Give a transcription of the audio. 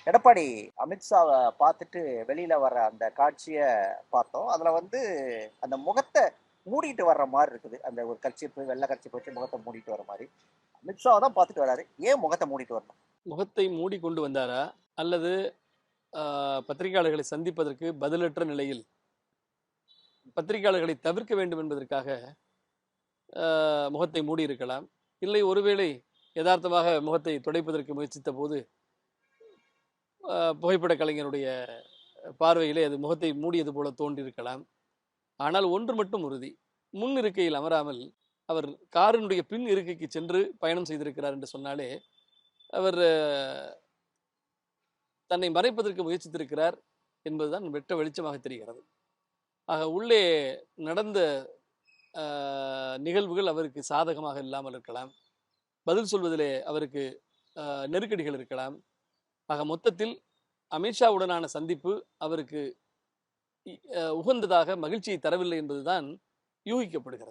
எடப்பாடி அமித்ஷாவை பார்த்துட்டு வெளியில வர்ற அந்த காட்சியை பார்த்தோம். அதுல வந்து அந்த முகத்தை மூடிட்டு வர்ற மாதிரி இருக்குது. அந்த ஒரு கர்ச்சீப்பு, வெள்ளை கர்ச்சீப் வச்சு முகத்தை மூடிட்டு வர மாதிரி. அமித்ஷாவை தான் பார்த்துட்டு வராரு. ஏன் முகத்தை மூடிட்டு வரணும்? முகத்தை மூடி கொண்டு வந்தாரா அல்லது பத்திரிகையாளர்களை சந்திப்பதற்கு பதிலற்ற நிலையில் பத்திரிகையாளர்களை தவிர்க்க வேண்டும் என்பதற்காக முகத்தை மூடி இருக்கலாம். இல்லை, ஒருவேளை யதார்த்தமாக முகத்தை துடைப்பதற்கு முயற்சித்த போது புகைப்பட கலைஞருடைய பார்வையிலே அது முகத்தை மூடியது போல தோன்றியிருக்கலாம். ஆனால் ஒன்று மட்டும் உறுதி, முன் இருக்கையில் அமராமல் அவர் காரினுடைய பின் இருக்கைக்கு சென்று பயணம் செய்திருக்கிறார் என்று சொன்னாலே அவர் தன்னை மறைப்பதற்கு முயற்சித்திருக்கிறார் என்பதுதான் வெட்ட வெளிச்சமாக தெரிகிறது. ஆக உள்ளே நடந்த நிகழ்வுகள் அவருக்கு சாதகமாக இல்லாமல் இருக்கலாம். பதில் சொல்வதிலே அவருக்கு நெருக்கடிகள் இருக்கலாம். ஆக மொத்தத்தில் அமித்ஷாவுடனான சந்திப்பு அவருக்கு உகந்ததாக மகிழ்ச்சியை தரவில்லை என்பதுதான் யூகிக்கப்படுகிறது.